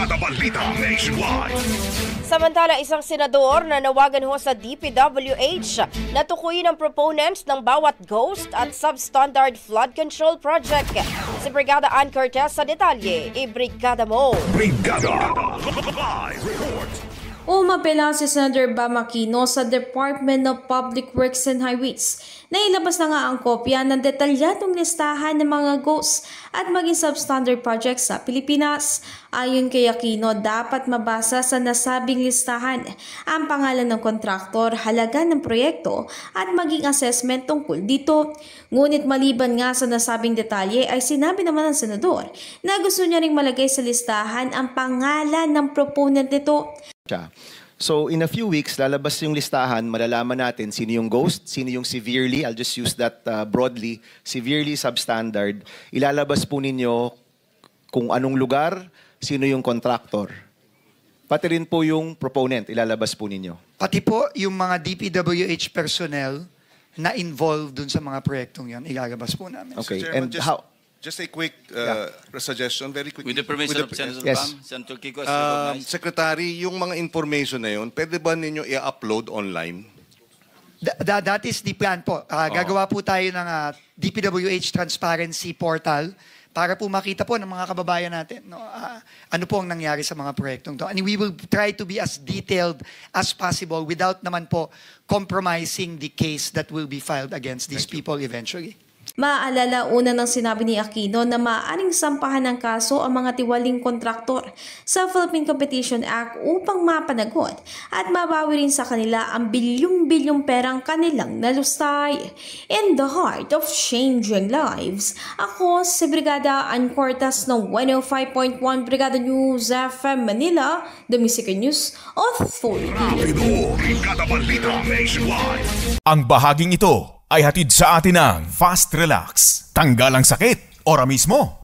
Brigada Balita Nationwide. Samantala, isang senador na nawagan ho sa DPWH na tukuyin ang proponents ng bawat ghost at substandard flood control project. Si Brigada Ann Cortez sa detalye. Ibrigada mo! Brigada Live Report. Umapela si Senator Bam Aquino sa Department of Public Works and Highways. Nailabas na nga ang kopya ng detalyadong listahan ng mga ghosts at maging substandard projects sa Pilipinas. Ayon kay Aquino, dapat mabasa sa nasabing listahan ang pangalan ng kontraktor, halaga ng proyekto at maging assessment tungkol dito. Ngunit maliban nga sa nasabing detalye ay sinabi naman ng senador na gusto niya ring malagay sa listahan ang pangalan ng proponent nito. So in a few weeks, lalabas yung listahan, malalaman natin sino yung ghost, sino yung severely, I'll just use that broadly, severely substandard. Ilalabas po ninyo kung anong lugar, sino yung contractor. Pati rin po yung proponent, ilalabas po ninyo. Pati po yung mga DPWH personnel na involved dun sa mga proyektong yan, ilalabas po namin. Okay, Chairman, and how? Just a quick suggestion, very quick. With the permission of Senator Yes. Bam, Senator Kiko, as recognized. Secretary, yung mga information na yun, pwede ba ninyo i-upload online? That is the plan po. Gagawa po tayo ng DPWH Transparency Portal para po makita po ng mga kababayan natin ano po ang nangyari sa mga proyektong to. And we will try to be as detailed as possible without naman po compromising the case that will be filed against these people eventually. Maaalala una ng sinabi ni Aquino na maaaring sampahan ng kaso ang mga tiwaling kontraktor sa Philippine Competition Act upang mapanagot at mabawi rin sa kanila ang bilyong-bilyong perang kanilang nalustay. In the heart of changing lives, ako si Brigada Ann Cortez ng 105.1 Brigada News FM Manila, the Music News Authority. Brigada Balita Nationwide. Ang bahaging ito ay hatid sa atin ng Fast Relax. Tanggal ang sakit, ora mismo.